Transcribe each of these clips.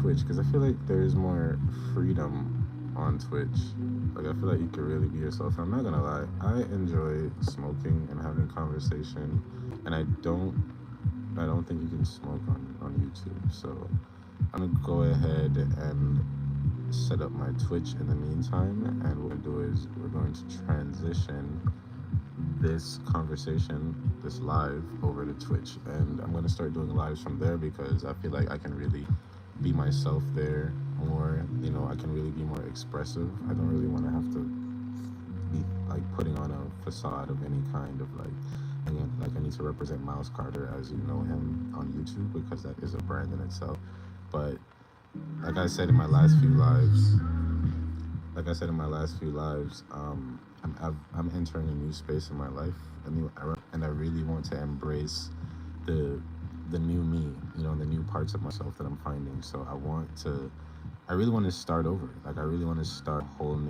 Twitch, because I feel like there's more freedom on Twitch. Like, I feel like you can really be yourself. And I'm not gonna lie, I enjoy smoking and having conversation, and I don't think you can smoke on YouTube. So I'm gonna go ahead and set up my Twitch in the meantime, and what we're gonna do is we're going to transition this conversation, this live, over to Twitch, and I'm gonna start doing lives from there because I feel like I can really be myself there more. I can really be more expressive. I don't really want to have to be like putting on a facade of any kind of like, again, like I need to represent Miles Carter as you know him on YouTube because that is a brand in itself. But like I said in my last few lives, like I said in my last few lives, I'm entering a new space in my life, a new era, and I really want to embrace the the new me, the new parts of myself that I'm finding. So I really want to start over. Like I really want to start from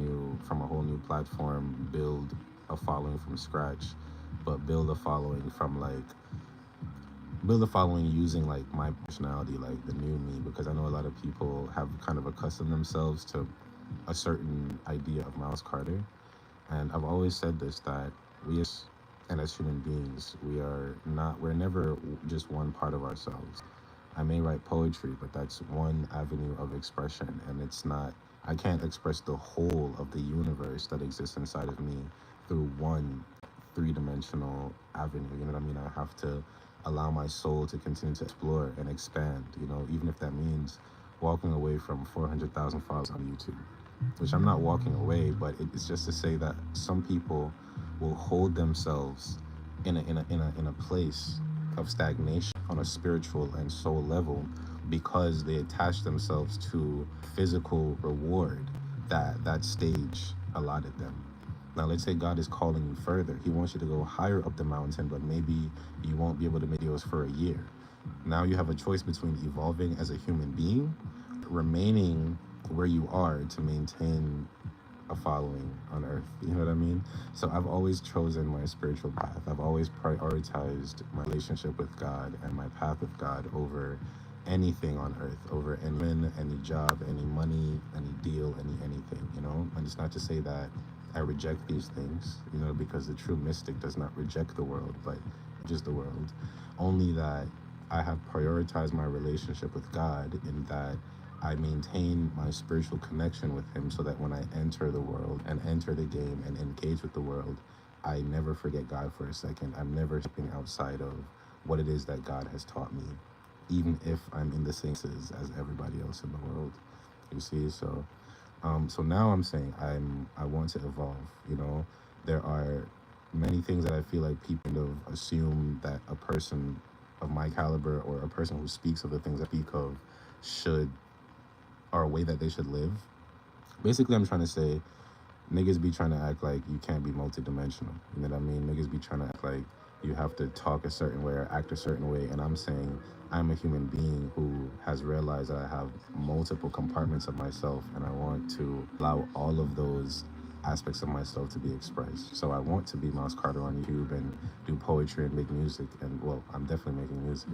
a whole new platform, build a following from scratch, but build a following using like my personality, like the new me, because I know a lot of people have kind of accustomed themselves to a certain idea of Miles Carter. And I've always said this, that as human beings, we're never just one part of ourselves. I may write poetry, but that's one avenue of expression, and I can't express the whole of the universe that exists inside of me through one three-dimensional avenue. You know what I mean? I have to allow my soul to continue to explore and expand, even if that means walking away from 400,000 followers on YouTube, which I'm not walking away, but it's just to say that some people will hold themselves in a place of stagnation on a spiritual and soul level because they attach themselves to physical reward that stage allotted them. Now, let's say God is calling you further. He wants you to go higher up the mountain, but maybe you won't be able to make videos for a year. Now you have a choice between evolving as a human being, remaining where you are to maintain a following on earth. You know what I mean? So I've always chosen my spiritual path. I've always prioritized my relationship with God and my path with God over anything on earth, over any job, any money, any deal, anything, And it's not to say that I reject these things, because the true mystic does not reject the world, but just the world. Only that I have prioritized my relationship with God in that I maintain my spiritual connection with him so that when I enter the world and enter the game and engage with the world, I never forget God for a second. I'm never stepping outside of what it is that God has taught me, even if I'm in the same senses as everybody else in the world. You see, so now I'm saying I want to evolve. There are many things that I feel like people kind of assume that a person of my caliber or a person who speaks of the things I speak of should, or a way that they should live. Basically, I'm trying to say, niggas be trying to act like you can't be multidimensional. You know what I mean? Niggas be trying to act like you have to talk a certain way or act a certain way. And I'm saying I'm a human being who has realized that I have multiple compartments of myself, and I want to allow all of those aspects of myself to be expressed. So I want to be Miles Carter on YouTube and do poetry and make music. And well, I'm definitely making music.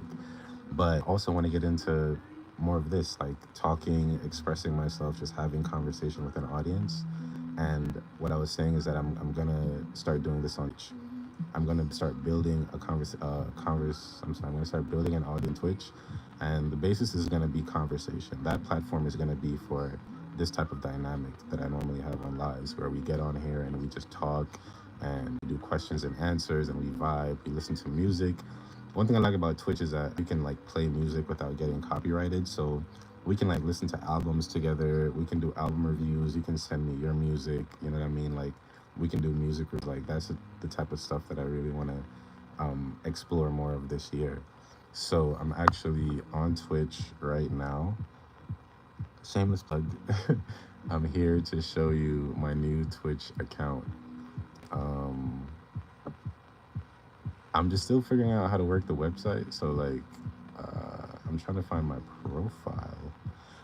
But also want to get into more of this, like talking, expressing myself, just having conversation with an audience. And what I was saying is that I'm gonna start doing this on Twitch. I'm gonna start building I'm gonna start building an audience on Twitch, and the basis is gonna be conversation. That platform is gonna be for this type of dynamic that I normally have on lives, where we get on here and we just talk and we do questions and answers and we vibe, we listen to music. One thing I like about Twitch is that we can like play music without getting copyrighted. So we can like listen to albums together. We can do album reviews. You can send me your music. You know what I mean? Like we can do music reviews. Like that's the type of stuff that I really want to explore more of this year. So I'm actually on Twitch right now. Shameless plug. I'm here to show you my new Twitch account. I'm just still figuring out how to work the website. So like, I'm trying to find my profile.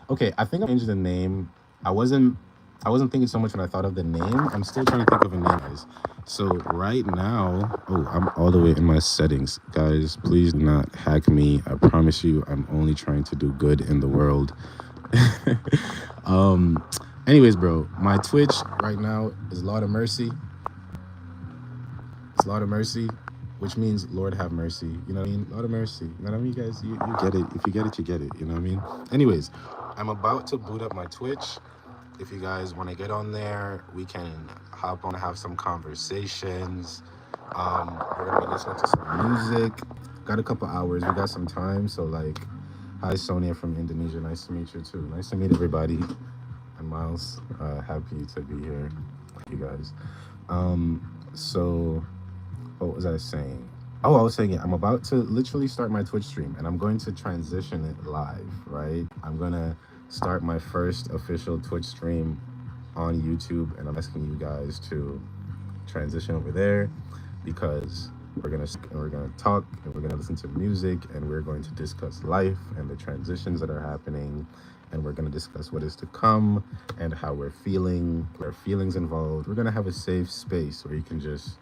Okay, I think I changed the name. I wasn't thinking so much when I thought of the name. I'm still trying to think of a name, guys. So right now, I'm all the way in my settings. Guys, please do not hack me. I promise you, I'm only trying to do good in the world. um, anyways, bro, my Twitch right now is Lord of Mercy. It's Lord of Mercy, which means Lord have mercy. You know what I mean? Lord of Mercy. You know what I mean, guys? You get it. If you get it, you get it. You know what I mean? Anyways, I'm about to boot up my Twitch. If you guys want to get on there, we can hop on, have some conversations. We're gonna be listening to some music. Got a couple hours. We got some time. So like, hi Sonia from Indonesia. Nice to meet you too. Nice to meet everybody. And Miles, happy to be here with you guys. So what was I saying? Oh, I was saying, yeah, I'm about to literally start my Twitch stream and I'm going to transition it live, right? I'm going to start my first official Twitch stream on YouTube and I'm asking you guys to transition over there because we're gonna talk and we're gonna listen to music and we're going to discuss life and the transitions that are happening and we're gonna discuss what is to come and how we're feeling, our feelings involved. We're gonna have a safe space where you can just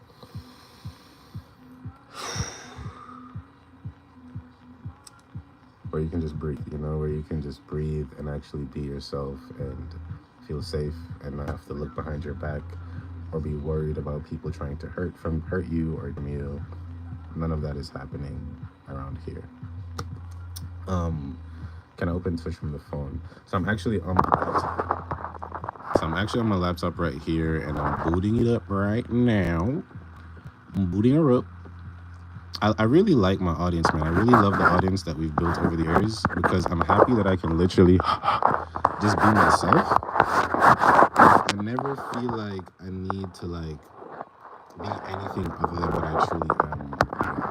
breathe, you know, where you can just breathe and actually be yourself and feel safe and not have to look behind your back or be worried about people trying to hurt you or harm you. None of that is happening around here. Can I open Twitch from the phone? So I'm actually on my laptop right here and I'm booting it up right now. I'm booting her up. I really like my audience, man. I really love the audience that we've built over the years because I'm happy that I can literally just be myself. I never feel like I need to like be anything other than what I truly am.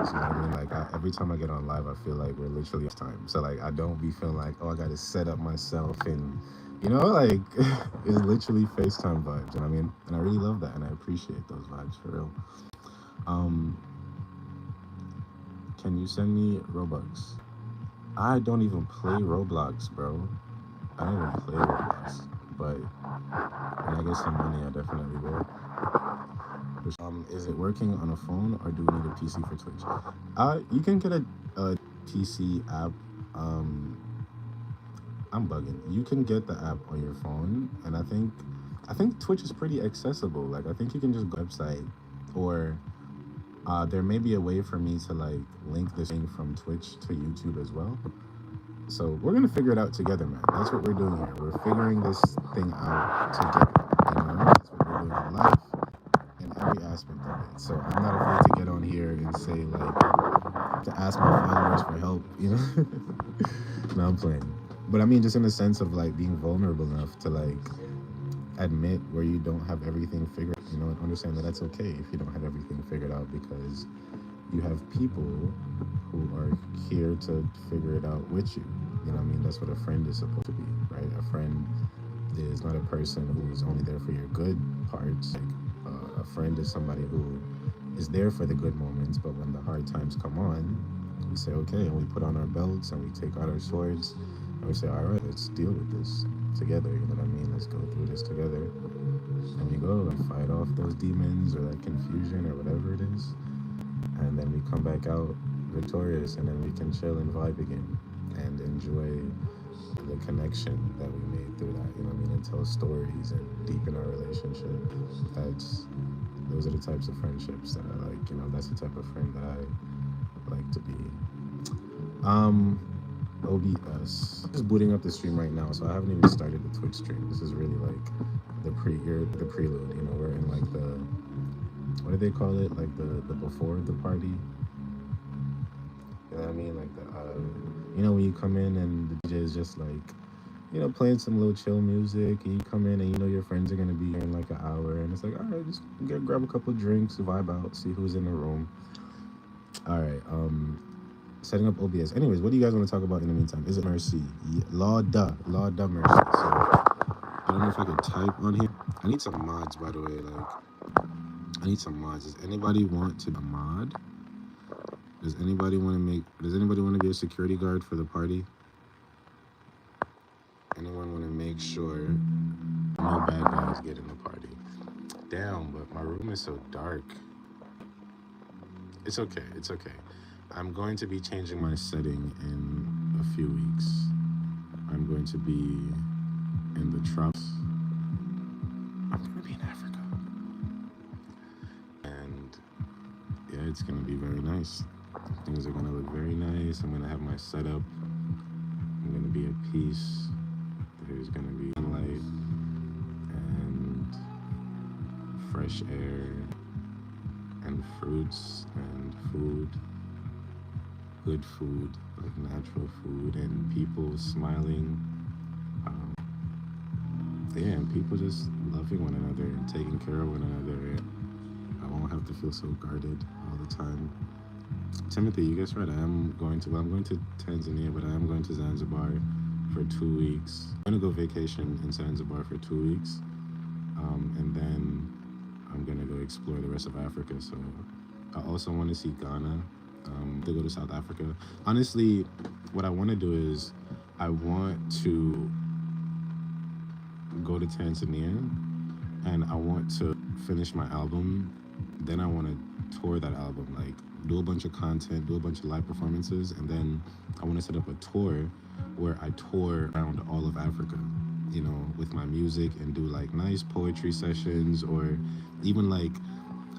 You know what I mean? Like every time I get on live, I feel like we're literally off time. So like I don't be feeling like, oh, I got to set up myself and you know, like it's literally FaceTime vibes. You know what I mean? And I really love that and I appreciate those vibes for real. Can you send me Robux? I don't even play Roblox, bro. I don't even play Roblox. But when I get some money, I definitely will. Is it working on a phone or do we need a PC for Twitch? You can get a PC app. I'm bugging. You can get the app on your phone, and I think Twitch is pretty accessible. Like I think you can just go to the website or there may be a way for me to like link this thing from Twitch to YouTube as well. So we're gonna figure it out together, man. That's what we're doing here. We're figuring this thing out together. You know, that's what we're doing in life in every aspect of it. So I'm not afraid to get on here and say like to ask my followers for help. You know, no, I'm playing. But I mean, just in the sense of like being vulnerable enough to like admit where you don't have everything figured out, you know, and understand that that's okay if you don't have everything figured out because you have people who are here to figure it out with you. You know what I mean? That's what a friend is supposed to be, right? A friend is not a person who is only there for your good parts. Like, a friend is somebody who is there for the good moments, but when the hard times come on, we say, okay, and we put on our belts and we take out our swords and we say, all right, let's deal with this together. You know what I mean? Let's go through this together. And we go and fight off those demons or that confusion or whatever it is. And then we come back out victorious and then we can chill and vibe again and enjoy the connection that we made through that, you know what I mean, and tell stories and deepen our relationship. Those are the types of friendships that I like, you know, that's the type of friend that I like to be. OBS. Just booting up the stream right now, so I haven't even started the Twitch stream. This is really like the prelude, you know, we're in like the, what do they call it? Like the before the party. You know what I mean? Like the you know when you come in and the DJ is just like, you know, playing some little chill music and you come in and you know your friends are gonna be here in like an hour and it's like, all right, just grab a couple of drinks, vibe out, see who's in the room. All right, setting up OBS. Anyways, what do you guys want to talk about in the meantime? Is it mercy? Lord da mercy. So I don't know if I could type on here. I need some mods, by the way. Like, I need some mods. Does anybody want to be a mod? Does anybody want to be a security guard for the party? Anyone want to make sure no bad guys get in the party? Damn, but my room is so dark. It's okay. I'm going to be changing my setting in a few weeks. I'm going to be in the tropics. I'm going to be in Africa. And yeah, it's going to be very nice. Things are going to look very nice. I'm going to have my setup. I'm going to be at peace. There's going to be sunlight and fresh air and fruits and food, good food, like natural food, and people smiling. Yeah, and people just loving one another and taking care of one another. I won't have to feel so guarded all the time. Timothy, you guys right. I'm going to Tanzania, but I am going to Zanzibar for 2 weeks. I'm going to go vacation in Zanzibar for 2 weeks. And then I'm going to go explore the rest of Africa. So I also want to see Ghana, to go to South Africa. Honestly, what I want to do is I want to go to Tanzania and I want to finish my album. Then I want to tour that album, like do a bunch of content, do a bunch of live performances, and then I want to set up a tour where I tour around all of Africa, you know, with my music, and do like nice poetry sessions, or even like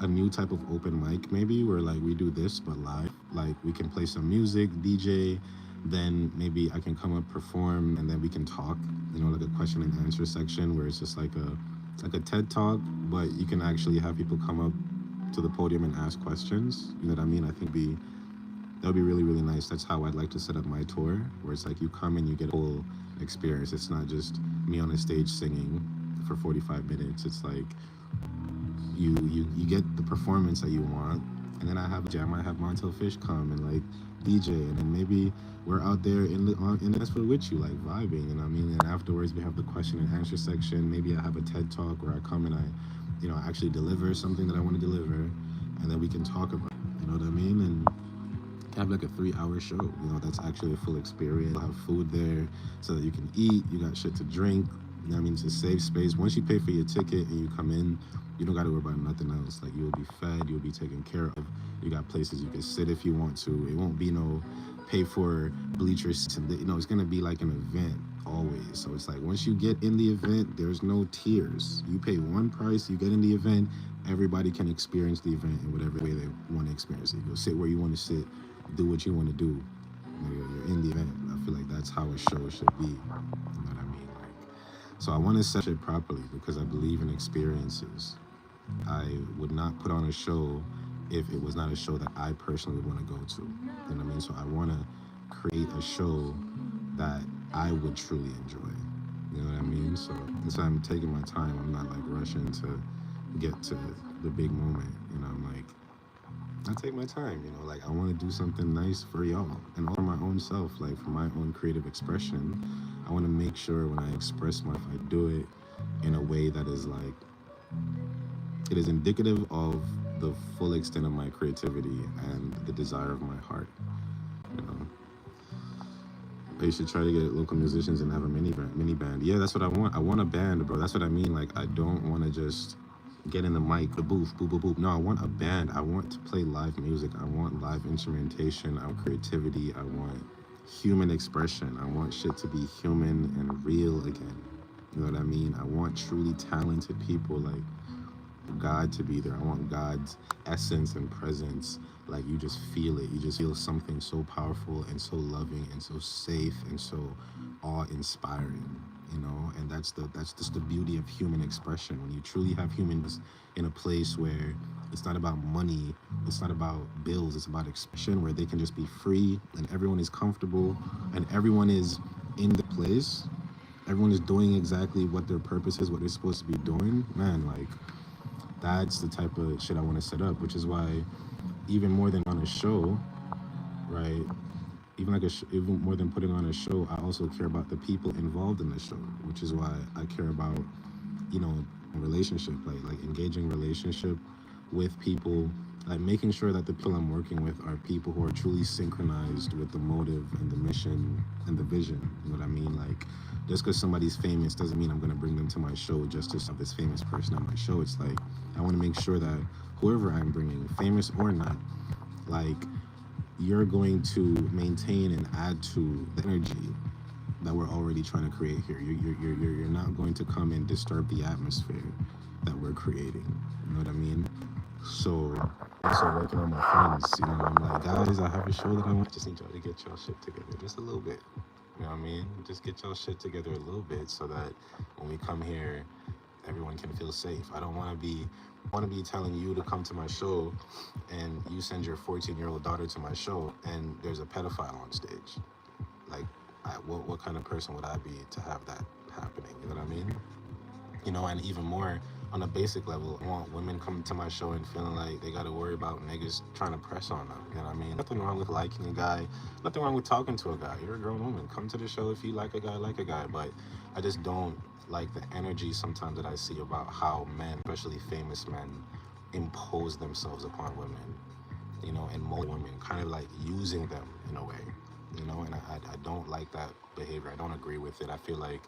a new type of open mic maybe, where like we do this but live. Like we can play some music, DJ, then maybe I can come up, perform, and then we can talk, you know, like a question and answer section where it's just like a TED talk, but you can actually have people come up to the podium and ask questions. You know what I mean? I think that would be really, really nice. That's how I'd like to set up my tour, where it's like you come and you get a whole experience. It's not just me on a stage singing for 45 minutes. It's like you get the performance that you want, and then I have jam. I have Montel Fish come and like DJ, and then maybe we're out there in the foot with you, like vibing. And I mean, and afterwards we have the question and answer section. Maybe I have a TED talk where I come and I actually deliver something that I want to deliver, and then we can talk about it, you know what I mean? And have like a 3-hour show, you know, that's actually a full experience. You'll have food there so that you can eat, you got shit to drink, you know what I mean? It's a safe space. Once you pay for your ticket and you come in, you don't got to worry about nothing else. Like, you'll be fed, you'll be taken care of. You got places you can sit if you want to. It won't be no pay for bleachers. You know, it's going to be like an event always. So it's like once you get in the event, there's no tiers. You pay one price, you get in the event, everybody can experience the event in whatever way they want to experience it. You go sit where you want to sit, do what you want to do. You're in the event. I feel like that's how a show should be. You know what I mean? Like, so I want to set it properly because I believe in experiences. I would not put on a show if it was not a show that I personally would want to go to. You know what I mean? So I want to create a show that I would truly enjoy. You know what I mean? So that's why I'm taking my time. I'm not like rushing to get to the big moment. You know, I'm like, I take my time, you know, like I want to do something nice for y'all and for my own self, like for my own creative expression. I want to make sure when I express myself, I do it in a way that is like, it is indicative of the full extent of my creativity and the desire of my heart, you know. I should try to get local musicians and have a mini band. Yeah, that's what I want. I want a band, bro. That's what I mean. Like, I don't want to just get in the mic, the booth, boop, boop, boop. No, I want a band. I want to play live music. I want live instrumentation. I want creativity. I want human expression. I want shit to be human and real again. You know what I mean? I want truly talented people, like God to be there. I want God's essence and presence. Like, you just feel it. You just feel something so powerful and so loving and so safe and so awe-inspiring, you know. And that's just the beauty of human expression. When you truly have humans in a place where it's not about money, it's not about bills, it's about expression, where they can just be free and everyone is comfortable and everyone is in the place. Everyone is doing exactly what their purpose is, what they're supposed to be doing. Man, like, that's the type of shit I want to set up, which is why even more than on a show, right? Even more than putting on a show, I also care about the people involved in the show, which is why I care about, you know, relationship, like engaging relationship with people, like making sure that the people I'm working with are people who are truly synchronized with the motive and the mission and the vision. You know what I mean? Like, just because somebody's famous doesn't mean I'm going to bring them to my show just to have this famous person on my show. It's like, I want to make sure that whoever I'm bringing, famous or not, like, you're going to maintain and add to the energy that we're already trying to create here. You're not going to come and disturb the atmosphere that we're creating. You know what I mean? So, also working on my friends, you know, I'm like, guys, I have a show that I want. Just need y'all to get y'all shit together just a little bit. You know what I mean? Just get y'all shit together a little bit so that when we come here, everyone can feel safe. I don't want to be telling you to come to my show and you send your 14-year-old daughter to my show and there's a pedophile on stage. Like, what kind of person would I be to have that happening? You know what I mean? You know, and even more on a basic level, I want women coming to my show and feeling like they got to worry about niggas trying to press on them. You know what I mean? Nothing wrong with liking a guy. Nothing wrong with talking to a guy. You're a grown woman. Come to the show if you like a guy, like a guy. But I just don't like the energy sometimes that I see about how men, especially famous men, impose themselves upon women. You know, and mold women, kind of like using them in a way. You know, and I don't like that behavior. I don't agree with it. I feel like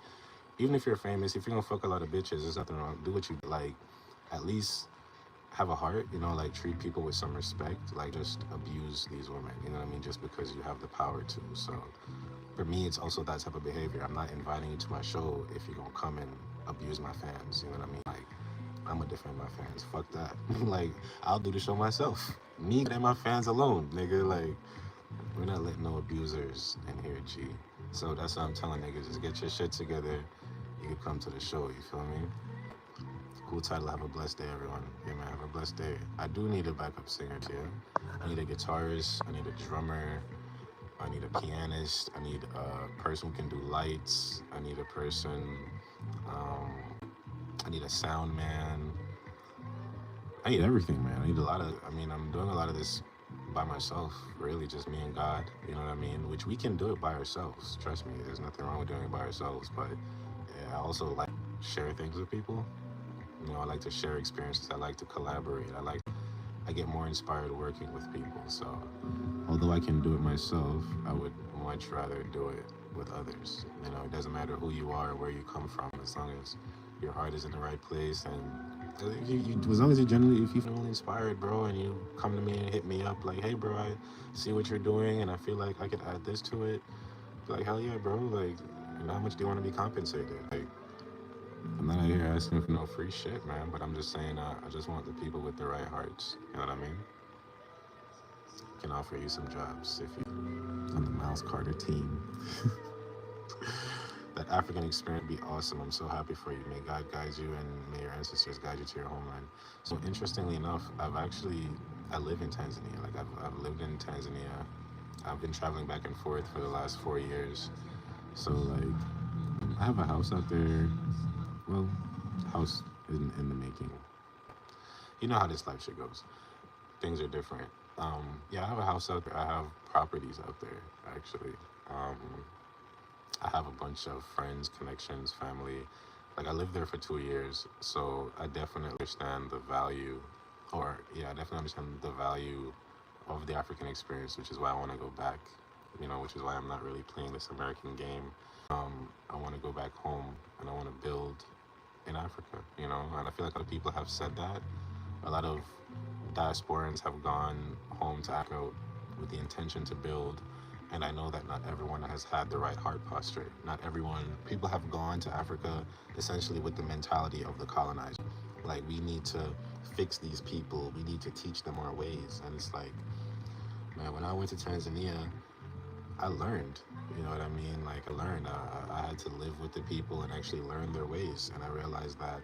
even if you're famous, if you're gonna fuck a lot of bitches, there's nothing wrong. Do what you like. At least have a heart, you know, like treat people with some respect. Like just abuse these women, you know what I mean? Just because you have the power to. So for me, it's also that type of behavior. I'm not inviting you to my show if you're gonna come and abuse my fans. You know what I mean? Like I'm gonna defend my fans. Fuck that. Like I'll do the show myself. Me and my fans alone, nigga. Like we're not letting no abusers in here, G. So that's what I'm telling niggas. Just get your shit together. You can come to the show, you feel me? Cool title, have a blessed day, everyone. Yeah, man, have a blessed day. I do need a backup singer, too. I need a guitarist, I need a drummer, I need a pianist, I need a person who can do lights, I need a person, I need a sound man. I need everything, man. I'm doing a lot of this by myself, really, just me and God, you know what I mean? Which we can do it by ourselves, trust me, there's nothing wrong with doing it by ourselves, but yeah, I also like to share things with people. You know, I like to share experiences, I like to collaborate, I get more inspired working with people, so although I can do it myself, I would much rather do it with others. You know, it doesn't matter who you are or where you come from, as long as your heart is in the right place and as long as you generally, if you feel inspired, bro, and you come to me and hit me up like, hey, bro, I see what you're doing and I feel like I could add this to it. Like, hell yeah, bro. Like, and how much do you want to be compensated? Like, I'm not out here asking for no free shit, man. But I'm just saying, I just want the people with the right hearts. You know what I mean? I can offer you some jobs if you on the Miles Carter team. That African experience would be awesome. I'm so happy for you. May God guide you and may your ancestors guide you to your homeland. So interestingly enough, I live in Tanzania. Like I've lived in Tanzania. I've been traveling back and forth for the last 4 years. So like, I have a house out there. Well, house in the making. You know how this life shit goes. Things are different. Yeah, I have a house out there. I have properties out there, actually. I have a bunch of friends, connections, family. Like, I lived there for 2 years, so I definitely understand the value, I definitely understand the value of the African experience, which is why I want to go back, you know, which is why I'm not really playing this American game. I want to go back home, and I want to build in Africa, you know, and I feel like a lot of people have said that. A lot of diasporans have gone home to Africa with the intention to build, and I know that not everyone has had the right heart posture. People have gone to Africa essentially with the mentality of the colonizer. Like, we need to fix these people, we need to teach them our ways. And it's like, man, when I went to Tanzania, I learned, you know what I mean? Like, I had to live with the people and actually learn their ways. And I realized that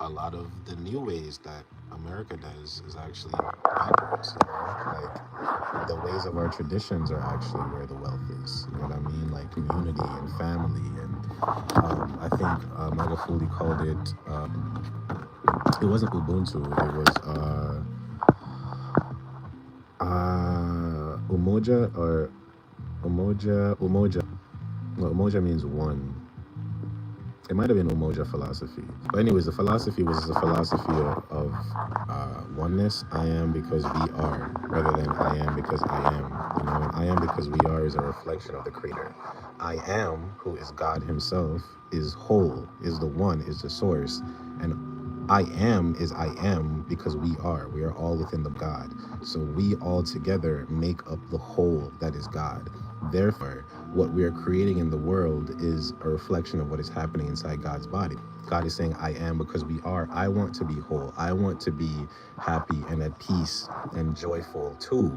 a lot of the new ways that America does is actually backwards, you know? Like, the ways of our traditions are actually where the wealth is, you know what I mean? Like community and family. And I think Magafuli called it wasn't Ubuntu, it was Umoja or Umoja. Well, Umoja means one. It might have been Umoja philosophy. But anyways, the philosophy was a philosophy of oneness. I am because we are, rather than I am because I am. You know, and I am because we are is a reflection of the Creator. I am, who is God Himself, is whole, is the one, is the source. And I am is I am because we are. We are all within the God. So we all together make up the whole that is God. Therefore, what we are creating in the world is a reflection of what is happening inside God's body. God is saying, I am, because we are. I want to be whole. I want to be happy and at peace and joyful too.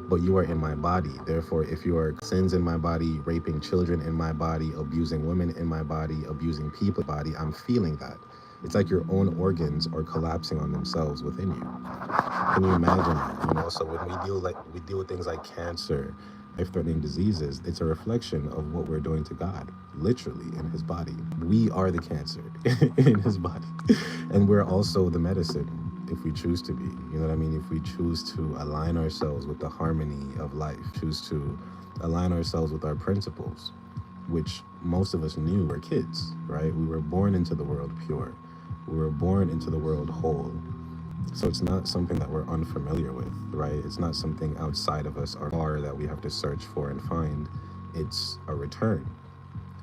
But you are in my body. Therefore, if you are sins in my body, raping children in my body, abusing women in my body, abusing people in my body, I'm feeling that. It's like your own organs are collapsing on themselves within you. Can you imagine that? So when we deal with things like cancer, life-threatening diseases, it's a reflection of what we're doing to God, literally in his body. We are the cancer in his body. And we're also the medicine if we choose to be. You know what I mean? If we choose to align ourselves with the harmony of life, choose to align ourselves with our principles, which most of us knew were kids, right? We were born into the world pure. We were born into the world whole. So it's not something that we're unfamiliar with, right? It's not something outside of us or far that we have to search for and find. It's a return.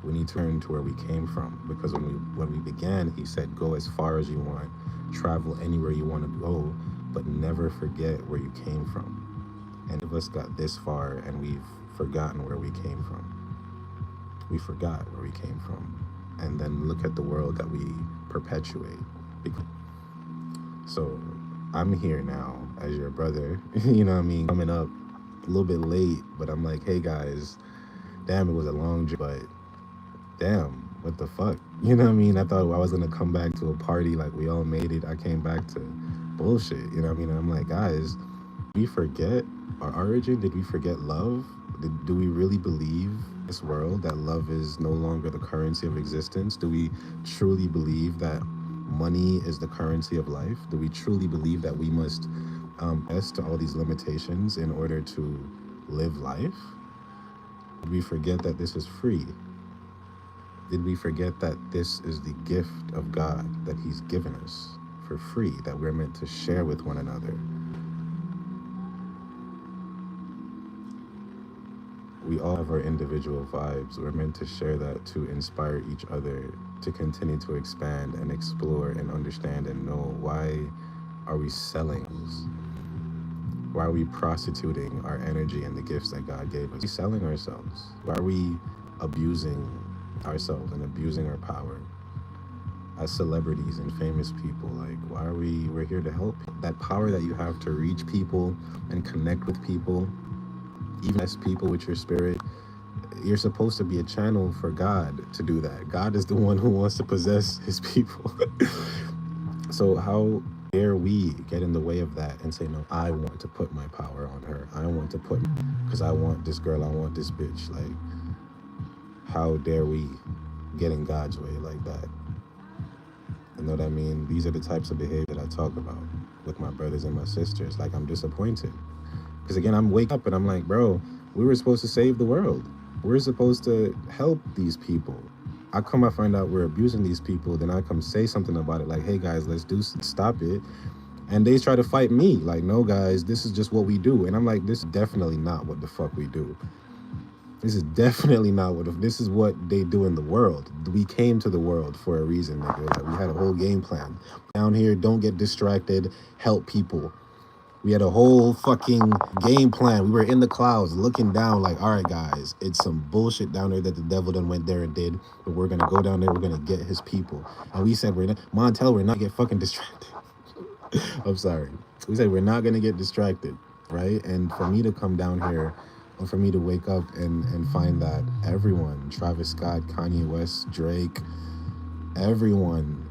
We need to return to where we came from, because when we began, he said, go as far as you want, travel anywhere you want to go, but never forget where you came from. And of us got this far and we've forgotten where we came from. We forgot where we came from. And then look at the world that we perpetuate. So I'm here now as your brother, coming up a little bit late, but I'm like, hey guys, damn, it was a long journey, but damn, what the fuck? I thought I was gonna come back to a party, like we all made it. I came back to bullshit, And I'm like, guys, did we forget our origin? Did we forget love? Do we really believe this world that love is no longer the currency of existence? Do we truly believe that money is the currency of life? Do we truly believe that we must yes to all these limitations in order to live life? Did we forget that this is free? Did we forget that this is the gift of God that he's given us for free, that we're meant to share with one another? We all have our individual vibes. We're meant to share that to inspire each other to continue to expand and explore and understand and know, why are we selling? Why are we prostituting our energy and the gifts that God gave us? Why are we selling ourselves? Why are we abusing ourselves and abusing our power as celebrities and famous people? Like, why are we're here to help. That power that you have to reach people and connect with people, even as people with your spirit, you're supposed to be a channel for God to do that. God is the one who wants to possess his people. So how dare we get in the way of that and say, no, I want to put my power on her. I want to put, because I want this girl, I want this bitch. Like, how dare we get in God's way like that? You know what I mean? These are the types of behavior that I talk about with my brothers and my sisters. Like, I'm disappointed. Because again, I'm waking up and I'm like, bro, we were supposed to save the world. We're supposed to help these people. I find out we're abusing these people, then I come say something about it, like, hey guys, let's stop it. And they try to fight me, like, no guys, this is just what we do. And I'm like, this is definitely not what the fuck we do. This is definitely not this is what they do in the world. We came to the world for a reason, nigga. Like, we had a whole game plan. Down here, don't get distracted, help people. We had a whole fucking game plan. We were in the clouds looking down like, all right, guys, it's some bullshit down there that the devil done went there and did, but we're going to go down there, we're going to get his people. And we said, we're not get fucking distracted. I'm sorry. We said, we're not going to get distracted, right? And for me to come down here, or for me to wake up and find that everyone, Travis Scott, Kanye West, Drake, everyone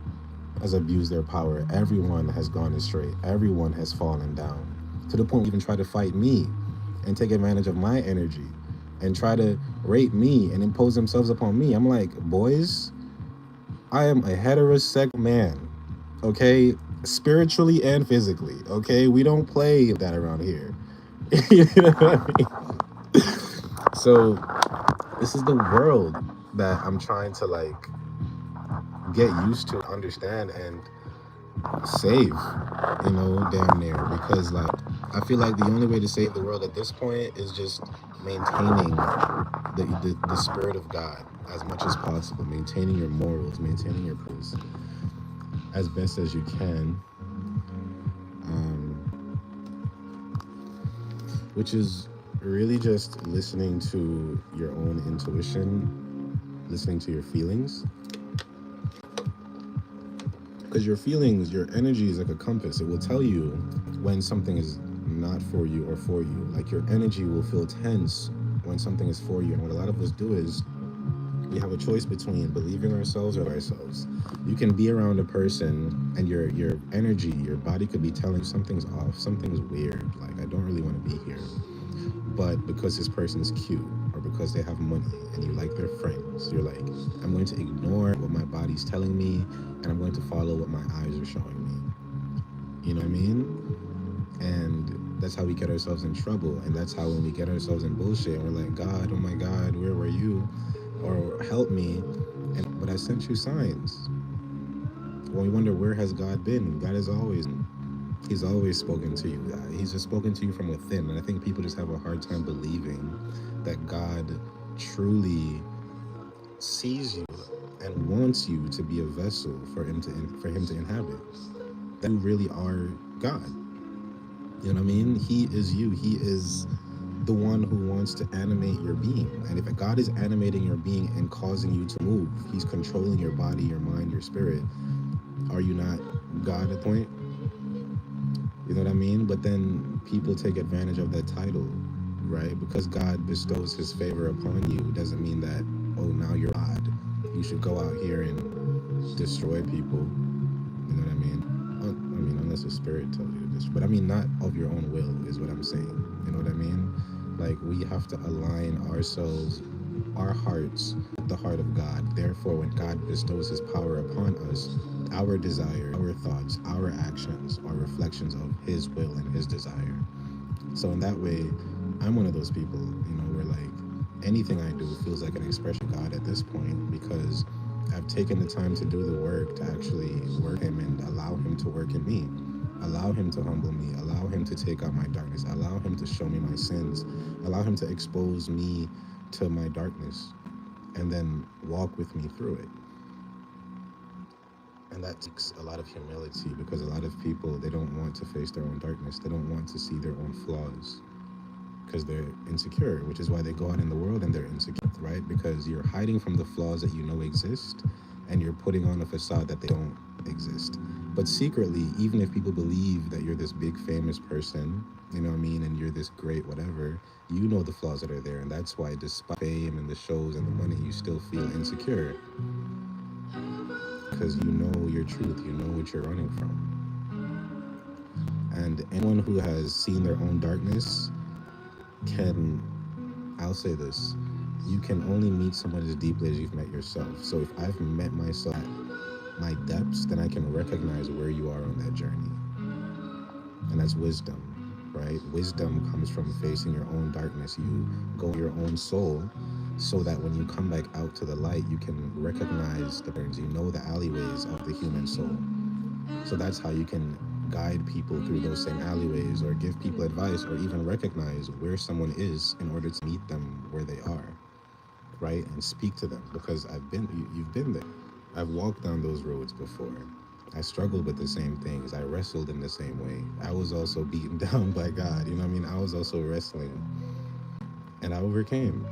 has abused their power. Everyone has gone astray. Everyone has fallen down, to the point where even try to fight me and take advantage of my energy and try to rape me and impose themselves upon me. I'm like, boys, I am a heterosexual man, okay? Spiritually and physically, okay? We don't play that around here. You know what I mean? So this is the world that I'm trying to, like, get used to, understand, and save, damn near. Because, like, I feel like the only way to save the world at this point is just maintaining the spirit of God as much as possible, maintaining your morals, maintaining your place as best as you can, which is really just listening to your own intuition, listening to your feelings. Because your feelings, your energy is like a compass. It will tell you when something is not for you or for you. Like your energy will feel tense when something is for you. And what a lot of us do is we have a choice between believing ourselves or ourselves. You can be around a person and your energy, your body could be telling you something's off, something's weird. Like I don't really want to be here. But because this person's cute or because they have money and you like their friends, you're like, I'm going to ignore what my body's telling me and I'm going to follow what my eyes are showing me. You know what I mean? And that's how we get ourselves in trouble. And that's how when we get ourselves in bullshit, we're like, God, oh my God, where were you? Or help me. But I sent you signs. When we wonder, where has God been? God is always, He's always spoken to you. He's just spoken to you from within. And I think people just have a hard time believing that God truly sees you and wants you to be a vessel for him to inhabit. That you really are God. You know what I mean? He is you. He is the one who wants to animate your being. And if God is animating your being and causing you to move, He's controlling your body, your mind, your spirit. Are you not God at the point? You know what I mean? But then people take advantage of that title, right? Because God bestows His favor upon you doesn't mean that, oh, now you're God. You should go out here and destroy people. You know what I mean? I mean, unless the Spirit tells you to destroy. But I mean, not of your own will is what I'm saying. You know what I mean? Like, we have to align ourselves, our hearts, with the heart of God. Therefore, when God bestows His power upon us, our desire, our thoughts, our actions are reflections of His will and His desire. So in that way, I'm one of those people, you know, where like anything I do feels like an expression of God at this point, because I've taken the time to do the work to actually work Him and allow Him to work in me. Allow Him to humble me, allow Him to take out my darkness, allow Him to show me my sins, allow Him to expose me to my darkness, and then walk with me through it. And that takes a lot of humility, because a lot of people, they don't want to face their own darkness. They don't want to see their own flaws because they're insecure, which is why they go out in the world and they're insecure, right? Because you're hiding from the flaws that you know exist and you're putting on a facade that they don't exist. But secretly, even if people believe that you're this big famous person, you know what I mean, and you're this great whatever, you know the flaws that are there. And that's why despite fame and the shows and the money, you still feel insecure. Because you know your truth, you know what you're running from. And anyone who has seen their own darkness can, I'll say this, you can only meet someone as deeply as you've met yourself. So if I've met myself at my depths, then I can recognize where you are on that journey. And that's wisdom, right? Wisdom comes from facing your own darkness. You go your own soul, so that when you come back out to the light, you can recognize the burns, you know the alleyways of the human soul. So that's how you can guide people through those same alleyways, or give people advice, or even recognize where someone is in order to meet them where they are, right? And speak to them, because you've been there. I've walked down those roads before. I struggled with the same things. I wrestled in the same way. I was also beaten down by God, you know what I mean? I was also wrestling, and I overcame.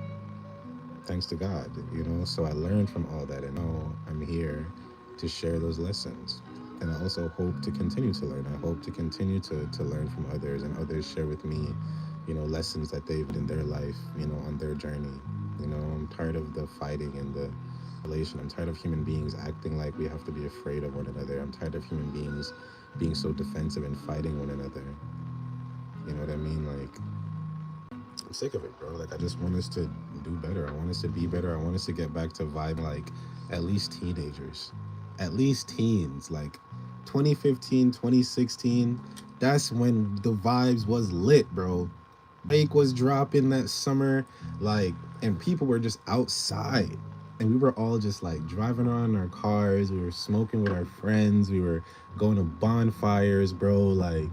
Thanks to God, you know? So I learned from all that, and now I'm here to share those lessons. And I also hope to continue to learn. I hope to continue to learn from others, and others share with me, you know, lessons that they've in their life, you know, on their journey. You know, I'm tired of the fighting and the relation. I'm tired of human beings acting like we have to be afraid of one another. I'm tired of human beings being so defensive and fighting one another. You know what I mean? Like, I'm sick of it, bro. Like, I just want us to do better. I want us to be better. I want us to get back to vibe like at least teenagers, at least teens, like 2015, 2016. That's when the vibes was lit, bro. Drake was dropping that summer, like, and people were just outside. And we were all just like driving around in our cars. We were smoking with our friends. We were going to bonfires, bro. Like,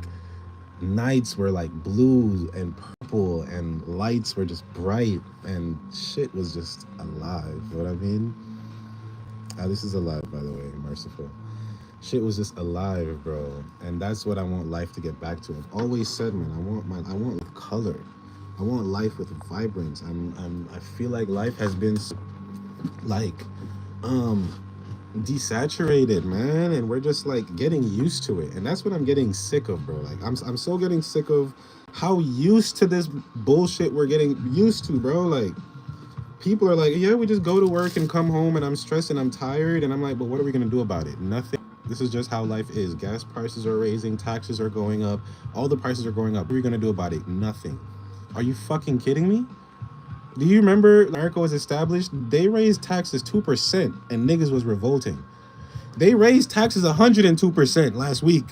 nights were like blue and purple, and lights were just bright, and shit was just alive. You know what I mean? This is alive, by the way, merciful. Shit was just alive, bro. And that's what I want life to get back to. I've always said, man, I want color. I want life with vibrance. I feel like life has been like um desaturated, man, and we're just like getting used to it, and that's what I'm getting sick of, bro. Like I'm so getting sick of how used to this bullshit we're getting used to, bro. Like people are like, yeah, we just go to work and come home and I'm stressed and I'm tired, and I'm like, but what are we gonna do about it? Nothing. This is just how life is. Gas prices are raising, taxes are going up, all the prices are going up. What are we gonna do about it? Nothing. Are you fucking kidding me? Do you remember America was established? They raised taxes 2% and niggas was revolting. They raised taxes 102% last week.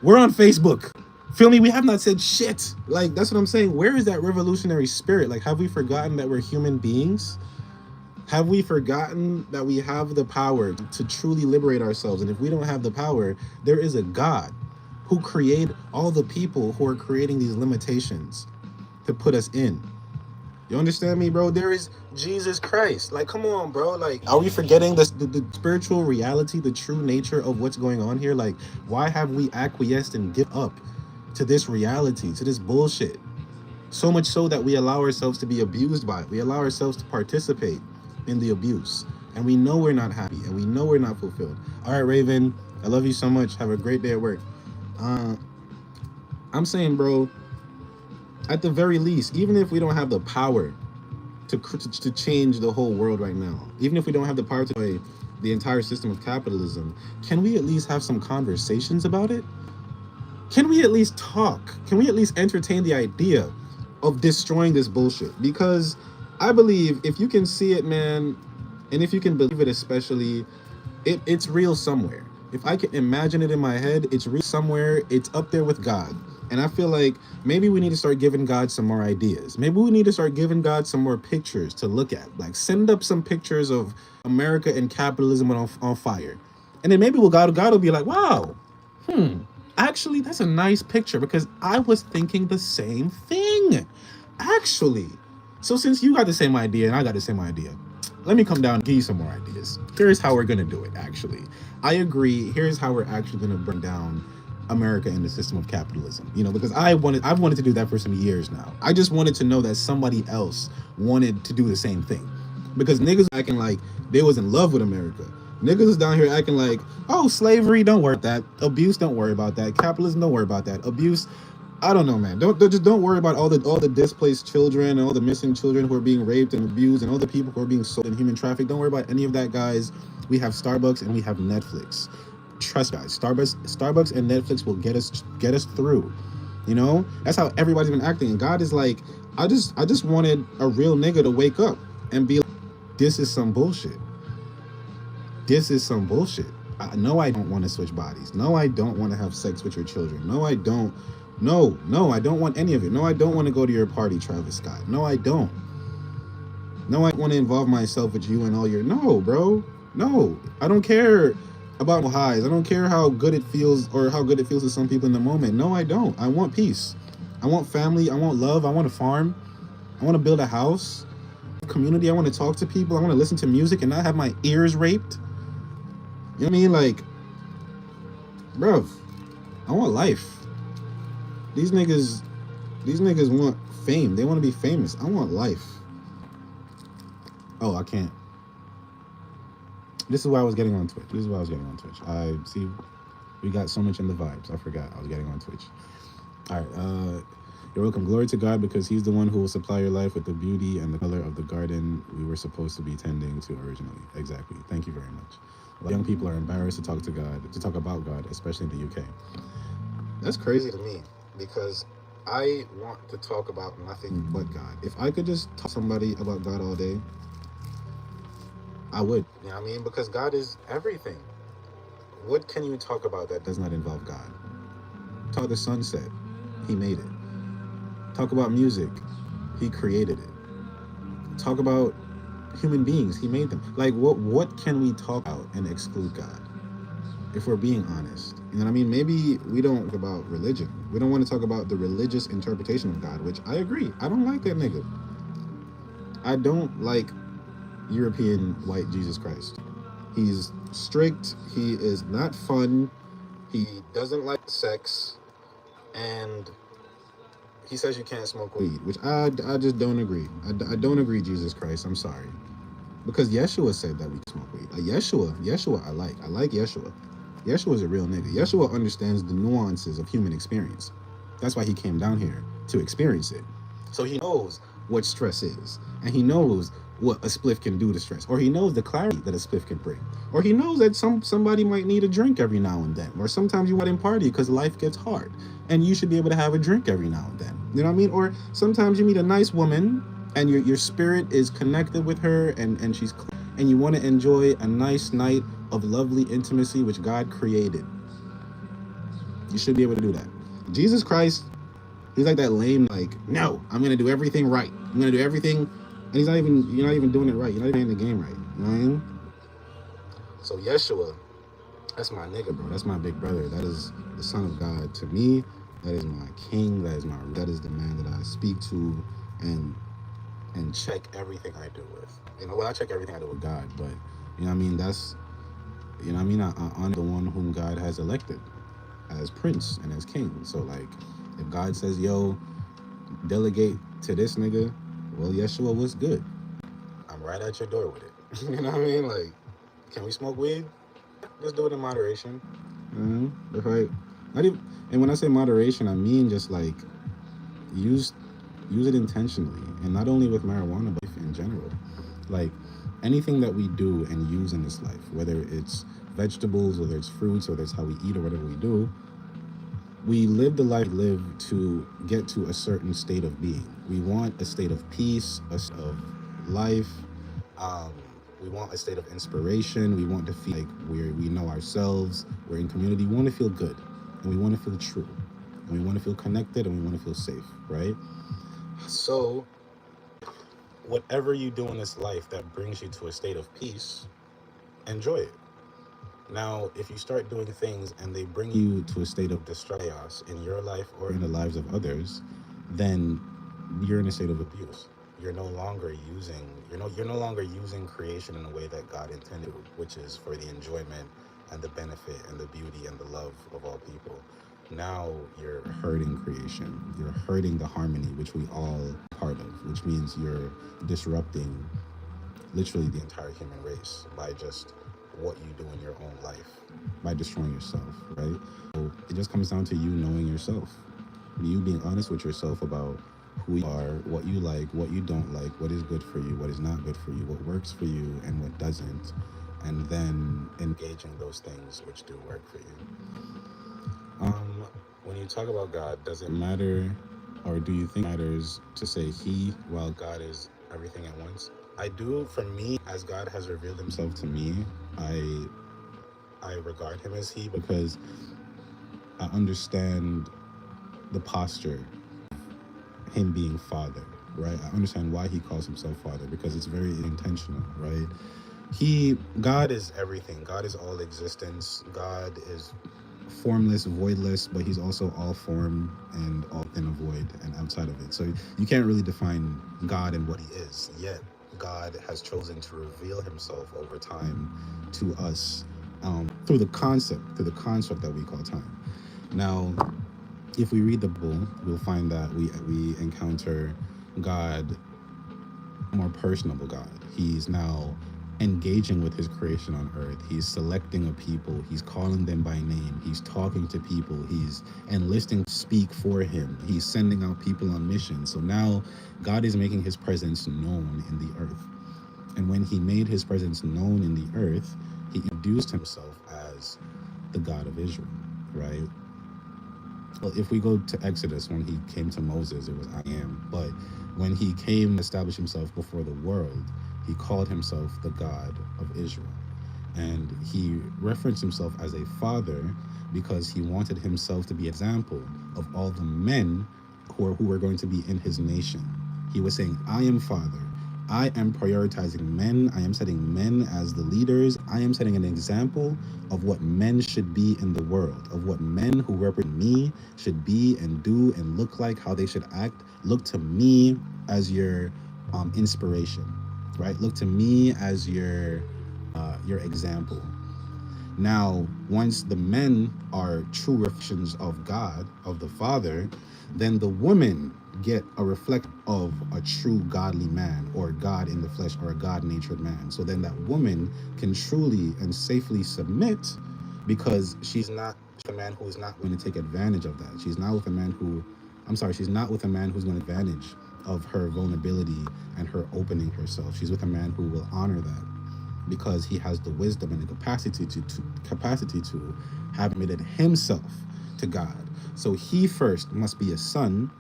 We're on Facebook. Feel me? We have not said shit. Like, that's what I'm saying. Where is that revolutionary spirit? Like, have we forgotten that we're human beings? Have we forgotten that we have the power to truly liberate ourselves? And if we don't have the power, there is a God who created all the people who are creating these limitations to put us in. You understand me, bro? There is Jesus Christ. Like, come on, bro. Like, are we forgetting the spiritual reality, the true nature of what's going on here? Like, why have we acquiesced and give up to this reality, to this bullshit? So much so that we allow ourselves to be abused by it. We allow ourselves to participate in the abuse. And we know we're not happy and we know we're not fulfilled. All right, Raven, I love you so much. Have a great day at work. I'm saying, bro, at the very least, even if we don't have the power to change the whole world right now, even if we don't have the power to play the entire system of capitalism, can we at least have some conversations about it? Can we at least talk? Can we at least entertain the idea of destroying this bullshit? Because I believe if you can see it, man, and if you can believe it, especially, it's real somewhere. If I can imagine it in my head, it's real somewhere. It's up there with God. And I feel like maybe we need to start giving God some more ideas. Maybe we need to start giving God some more pictures to look at. Like, send up some pictures of America and capitalism on fire. And then maybe God will be like, wow, actually, that's a nice picture because I was thinking the same thing. Actually. So since you got the same idea and I got the same idea, let me come down and give you some more ideas. Here's how we're going to do it, actually. I agree. Here's how we're actually going to bring down America and the system of capitalism. You know, because I've wanted to do that for some years now. I just wanted to know that somebody else wanted to do the same thing. Because niggas acting like they was in love with America. Niggas is down here acting like, oh, slavery, don't worry about that. Abuse, don't worry about that. Capitalism, don't worry about that. Abuse, I don't know, man. Don't worry about all the displaced children and all the missing children who are being raped and abused and all the people who are being sold in human traffic. Don't worry about any of that, guys. We have Starbucks and we have Netflix. Trust, guys. Starbucks and Netflix will get us through. You know, that's how everybody's been acting. And God is like, I just wanted a real nigga to wake up and be like, this is some bullshit. This is some bullshit. No, I don't want to switch bodies. No, I don't want to have sex with your children. No, I don't. No, I don't want any of it. No, I don't want to go to your party, Travis Scott. No, I don't. No, I want to involve myself with you and all your... No, bro. No, I don't care about highs. I don't care how good it feels or how good it feels to some people in the moment. No, I don't. I want peace. I want family. I want love. I want a farm. I want to build a house. Community. I want to talk to people. I want to listen to music and not have my ears raped. You know what I mean? Like, bro, I want life. These niggas want fame. They want to be famous. I want life. Oh, I can't. This is why I was getting on Twitch. I see we got so much in the vibes. I forgot I was getting on Twitch. All right. You're welcome. Glory to God, because he's the one who will supply your life with the beauty and the color of the garden we were supposed to be tending to originally. Exactly. Thank you very much. Young people are embarrassed to talk to God, to talk about God, especially in the UK. That's crazy to me, because I want to talk about nothing but God. If I could just talk to somebody about God all day, I would. You know what I mean? Because God is everything. What can you talk about that does not involve God? Talk the sunset. He made it. Talk about music. He created it. Talk about human beings. He made them. Like, what can we talk about and exclude God? If we're being honest. You know what I mean? Maybe we don't talk about religion. We don't want to talk about the religious interpretation of God, which I agree. I don't like that nigga. I don't like European white Jesus Christ. He's strict. He is not fun. He doesn't like sex. And He says you can't smoke weed, which I just don't agree. I don't agree, Jesus Christ. I'm sorry. Because Yeshua said that we can smoke weed. Yeshua, I like Yeshua. Yeshua is a real nigga. Yeshua understands the nuances of human experience. That's why he came down here to experience it. So he knows what stress is, and he knows what a spliff can do to stress, or he knows the clarity that a spliff can bring, or he knows that somebody might need a drink every now and then, or sometimes you want to party because life gets hard, and you should be able to have a drink every now and then. You know what I mean? Or sometimes you meet a nice woman, and your spirit is connected with her, and she's, and you want to enjoy a nice night of lovely intimacy which God created. You should be able to do that. Jesus Christ, he's like that lame, like, no, I'm gonna do everything right. I'm gonna do everything, and you're not even doing it right. You're not even playing the game right. You know what I mean? So Yeshua, that's my nigga, bro. That's my big brother. That is the Son of God to me. That is my king. That is the man that I speak to, and check everything I do with. You know, well, I check everything I do with God, but you know what I mean? That's, you know what I mean? I honor the one whom God has elected as prince and as king. So like, if God says, yo, delegate to this nigga, well, Yeshua was good. I'm right at your door with it. You know what I mean? Like, can we smoke weed? Let's do it in moderation. If not even, and when I say moderation, I mean just like use it intentionally, and not only with marijuana, but in general. Like anything that we do and use in this life, whether it's vegetables, whether it's fruits, whether it's how we eat or whatever we do, we live the life we live to get to a certain state of being. We want a state of peace, a state of life. We want a state of inspiration. We want to feel like we know ourselves. We're in community. We want to feel good, and we want to feel true, and we want to feel connected, and we want to feel safe, right? So whatever you do in this life that brings you to a state of peace, enjoy it. Now, if you start doing things and they bring you to a state of chaos in your life or in the lives of others, then you're in a state of abuse. You're no longer using creation in a way that God intended, which is for the enjoyment and the benefit and the beauty and the love of all people. Now you're hurting creation. You're hurting the harmony which we all are part of, which means you're disrupting literally the entire human race by just what you do in your own life, by destroying yourself, right? So it just comes down to you knowing yourself, you being honest with yourself about who you are, what you like, what you don't like, what is good for you, what is not good for you, what works for you and what doesn't, and then engaging those things which do work for you. When you talk about God, does it matter, or do you think it matters to say he while God is everything at once? I do. For me, as God has revealed himself to me, I regard him as he, because I understand the posture of him being father, right? I understand why he calls himself father, because it's very intentional, right? God is everything. God is all existence. God is formless, voidless, but he's also all form and all within a void and outside of it. So you can't really define God and what he is, yet God has chosen to reveal himself over time to us through the construct that we call time. Now, if we read the Bible, we'll find that we encounter God, a more personable God. He's now engaging with his creation on earth. He's selecting a people. He's calling them by name. He's talking to people. He's enlisting to speak for him. He's sending out people on missions. So now God is making his presence known in the earth. And when he made his presence known in the earth, he introduced himself as the God of Israel, right? Well, if we go to Exodus, when he came to Moses, it was I am. But when he came to establish himself before the world, he called himself the God of Israel. And he referenced himself as a father because he wanted himself to be an example of all the men who were going to be in his nation. He was saying, I am father. I am prioritizing men. I am setting men as the leaders. I am setting an example of what men should be in the world, of what men who represent me should be and do and look like, how they should act. Look to me as your inspiration, right? Look to me as your example. Now, once the men are true reflections of God, of the Father, then the women get a reflect of a true godly man, or God in the flesh, or a God-natured man. So then that woman can truly and safely submit, because she's not a man who is not going to take advantage of that. She's not with a man who, I'm sorry, she's not with a man who's going to advantage of her vulnerability and her opening herself. She's with a man who will honor that, because he has the wisdom and the capacity to have admitted himself to God. So he first must be a son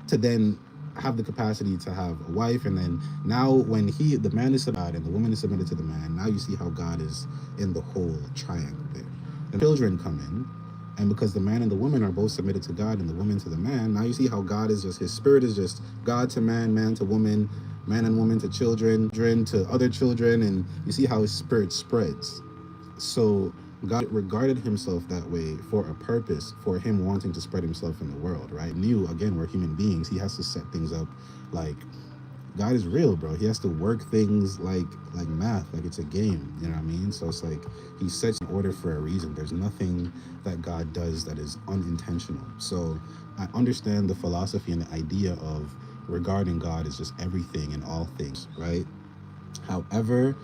to then have the capacity to have a wife. And then now when the man is submitted and the woman is submitted to the man, now you see how God is in the whole triangle there. The children come in, and because the man and the woman are both submitted to God and the woman to the man, now you see how God is just, his spirit is just God to man, man to woman, man and woman to children, children to other children, and you see how his spirit spreads. So God regarded himself that way for a purpose, for him wanting to spread himself in the world, right? Knew, again, we're human beings. He has to set things up like, God is real, bro. He has to work things like math, like it's a game, you know what I mean? So it's like he sets an order for a reason. There's nothing that God does that is unintentional. So I understand the philosophy and the idea of regarding God as just everything and all things, right? However,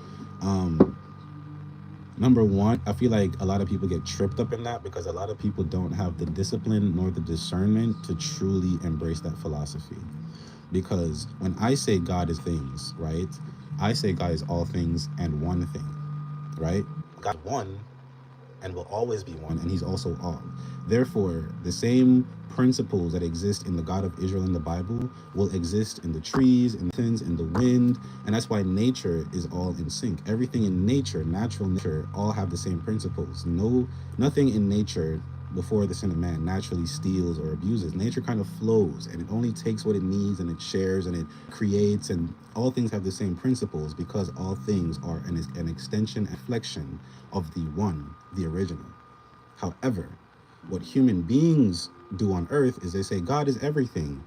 number one, I feel like a lot of people get tripped up in that because a lot of people don't have the discipline nor the discernment to truly embrace that philosophy. Because when I say God is things, right, I say God is all things and one thing, right? God is one and will always be one, and he's also all. Therefore, the same principles that exist in the God of Israel in the Bible will exist in the trees, in the mountains, in the wind, and that's why nature is all in sync. Everything in nature, natural nature, all have the same principles. Nothing in nature before the sin of man naturally steals or abuses. Nature kind of flows, and it only takes what it needs, and it shares, and it creates, and all things have the same principles because all things are an extension and flexion of the one, the original. However, what human beings do on earth is they say God is everything,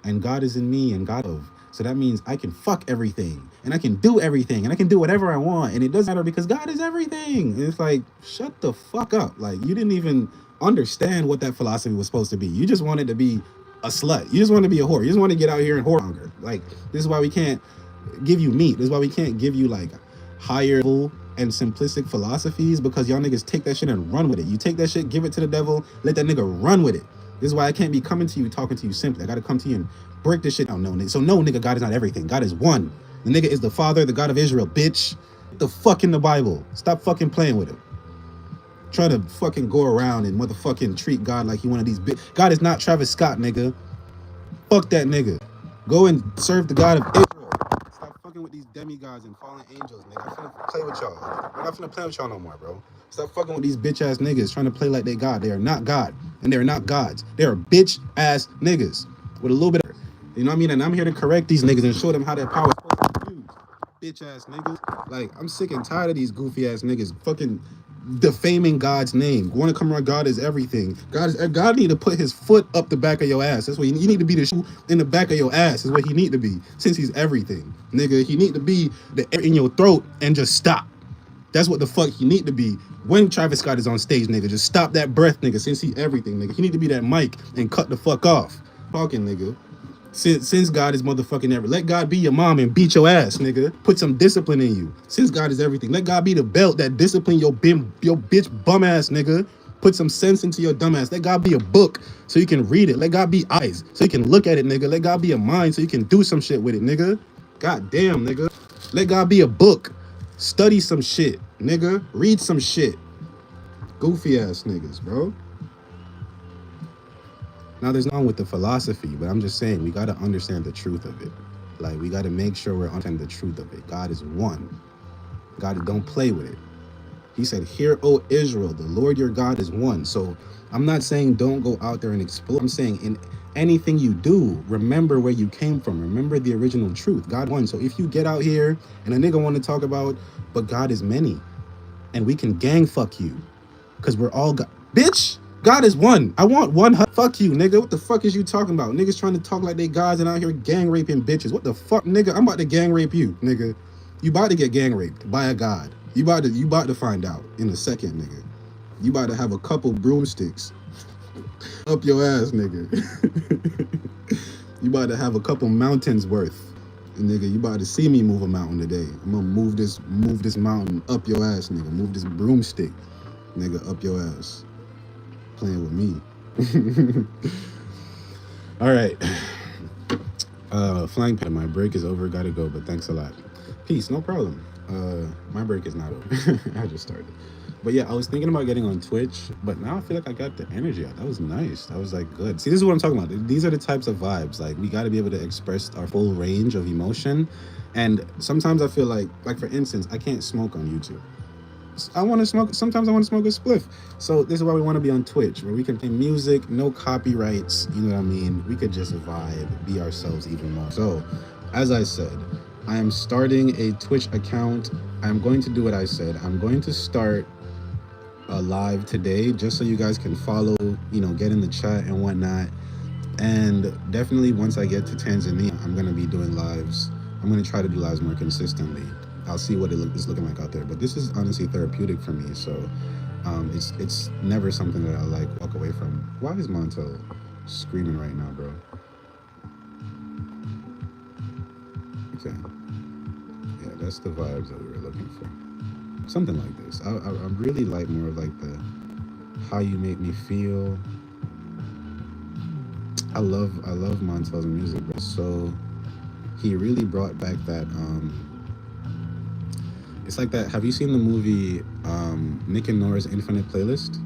and God is in me, and God of. So that means I can fuck everything, and I can do everything, and I can do whatever I want, and it doesn't matter because God is everything. And it's like, shut the fuck up. Like, you didn't even understand what that philosophy was supposed to be. You just wanted to be a slut. You just want to be a whore. You just want to get out here and whoremonger. Like, this is why we can't give you meat. This is why we can't give you like higher level and simplistic philosophies, because y'all niggas take that shit and run with it. You take that shit, give it to the devil, let that nigga run with it. This is why I can't be coming to you, talking to you simply. I gotta come to you and break this shit down. No, nigga. So no, nigga, God is not everything. God is one. The nigga is the Father, the God of Israel, bitch. Get the fuck in the Bible. Stop fucking playing with him. Try to fucking go around and motherfucking treat God like he one of these God is not Travis Scott, nigga. Fuck that nigga. Go and serve the God of Israel. Stop fucking with these demigods and fallen angels, nigga. I'm finna play with y'all. I'm not finna play with y'all no more, bro. Stop fucking with these bitch ass niggas trying to play like they God. They are not God, and they are not gods. They are bitch ass niggas with a little bit of, you know what I mean? And I'm here to correct these niggas and show them how that power is supposed to be used. Bitch ass niggas. Like, I'm sick and tired of these goofy ass niggas fucking defaming God's name. Want to come around God is everything. God need to put his foot up the back of your ass. That's what you need to be. The shoe in the back of your ass is what he need to be. Since he's everything, nigga, he need to be the air in your throat and just stop. That's what the fuck he need to be when Travis Scott is on stage, nigga. Just stop that breath, nigga. Since he everything, nigga, he need to be that mic and cut the fuck off. Talking, nigga. Since God is motherfucking everything, let God be your mom and beat your ass, nigga. Put some discipline in you. Since God is everything, let God be the belt that discipline your bitch bum ass, nigga. Put some sense into your dumb ass. Let God be a book so you can read it. Let God be eyes so you can look at it, nigga. Let God be a mind so you can do some shit with it, nigga. God damn, nigga. Let God be a book. Study some shit, nigga. Read some shit. Goofy ass niggas, bro. Now, there's nothing with the philosophy, but I'm just saying we got to understand the truth of it. Like, we got to make sure we're understanding the truth of it. God is one. God, don't play with it. He said, "Hear, O Israel, the Lord your God is one." So I'm not saying don't go out there and explore. I'm saying in anything you do, remember where you came from. Remember the original truth. God one. So if you get out here and a nigga want to talk about, but God is many, and we can gang fuck you, because we're all God. Bitch! God is one. I want one. Fuck you, nigga. What the fuck is you talking about? Niggas trying to talk like they gods and out here gang raping bitches. What the fuck, nigga? I'm about to gang rape you, nigga. You about to get gang raped by a god. You about to find out in a second, nigga. You about to have a couple broomsticks up your ass, nigga. You about to have a couple mountains worth. And nigga, you about to see me move a mountain today. I'm gonna move this mountain up your ass, nigga. Move this broomstick, nigga, up your ass. Playing with me. All right. Flying pad, my break is over. Gotta go, but thanks a lot. Peace, no problem. My break is not over. I just started. But yeah, I was thinking about getting on Twitch, but now I feel like I got the energy out. That was nice. That was like good. See, this is what I'm talking about. These are the types of vibes. Like, we got to be able to express our full range of emotion. And sometimes I feel like for instance, I can't smoke on YouTube. I want to smoke. Sometimes I want to smoke a spliff. So this is why we want to be on Twitch, where we can play music, no copyrights. You know what I mean? We could just vibe, be ourselves even more. So, as I said, I am starting a Twitch account. I'm going to do what I said. I'm going to start a live today, just so you guys can follow, you know, get in the chat and whatnot. And definitely once I get to Tanzania, I'm going to be doing lives. I'm going to try to do lives more consistently. I'll see what it's looking like out there. But this is honestly therapeutic for me. So it's never something that I like walk away from. Why is Montel screaming right now, bro? Okay. Yeah, that's the vibes that we were looking for. Something like this. I really like more of like the how you make me feel. I love Montel's music, bro. So he really brought back that it's like that. Have you seen the movie Nick and Nora's Infinite Playlist?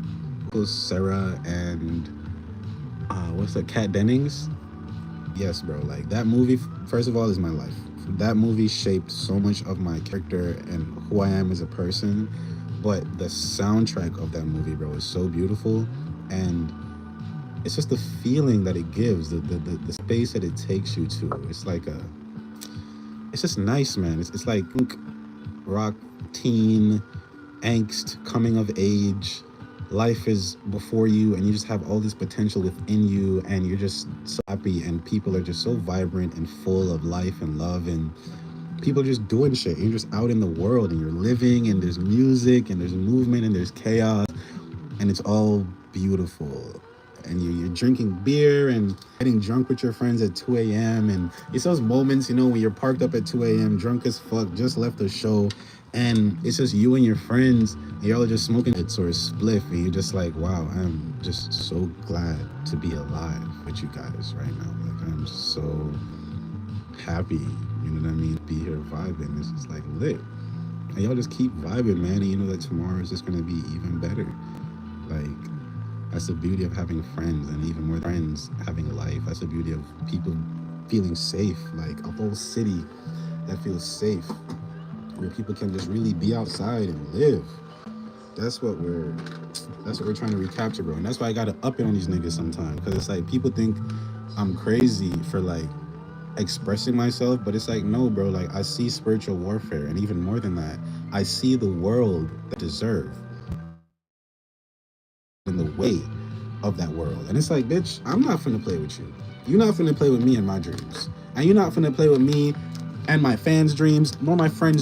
It was Sarah and what's that, Kat Dennings? Yes, bro. Like, that movie, first of all, is my life. That movie shaped so much of my character and who I am as a person. But the soundtrack of that movie, bro, is so beautiful. And it's just the feeling that it gives, the space that it takes you to. It's like it's just nice, man. It's like rock, teen, angst, coming of age. Life is before you, and you just have all this potential within you, and you're just so happy, and people are just so vibrant and full of life and love, and people are just doing shit. You're just out in the world, and you're living, and there's music, and there's movement, and there's chaos, and it's all beautiful. And you're drinking beer and getting drunk with your friends at 2 a.m. And it's those moments, you know, when you're parked up at 2 a.m., drunk as fuck, just left the show, and it's just you and your friends, and y'all are just smoking it or a spliff, and you're just like, wow, I'm just so glad to be alive with you guys right now. Like, I'm so happy, you know what I mean? Be here vibing. This is like lit. And y'all just keep vibing, man, and you know that tomorrow is just gonna be even better. Like, that's the beauty of having friends, and even more friends having a life. That's the beauty of people feeling safe, like a whole city that feels safe, where people can just really be outside and live. That's what we're trying to recapture, bro. And that's why I gotta up it on these niggas sometimes, because it's like people think I'm crazy for like expressing myself, but it's like, no, bro. Like, I see spiritual warfare, and even more than that, I see the world that deserve in the way of that world. And it's like, bitch, I'm not finna play with you. You're not finna play with me and my dreams. And you're not finna play with me and my fans' dreams, nor my friends'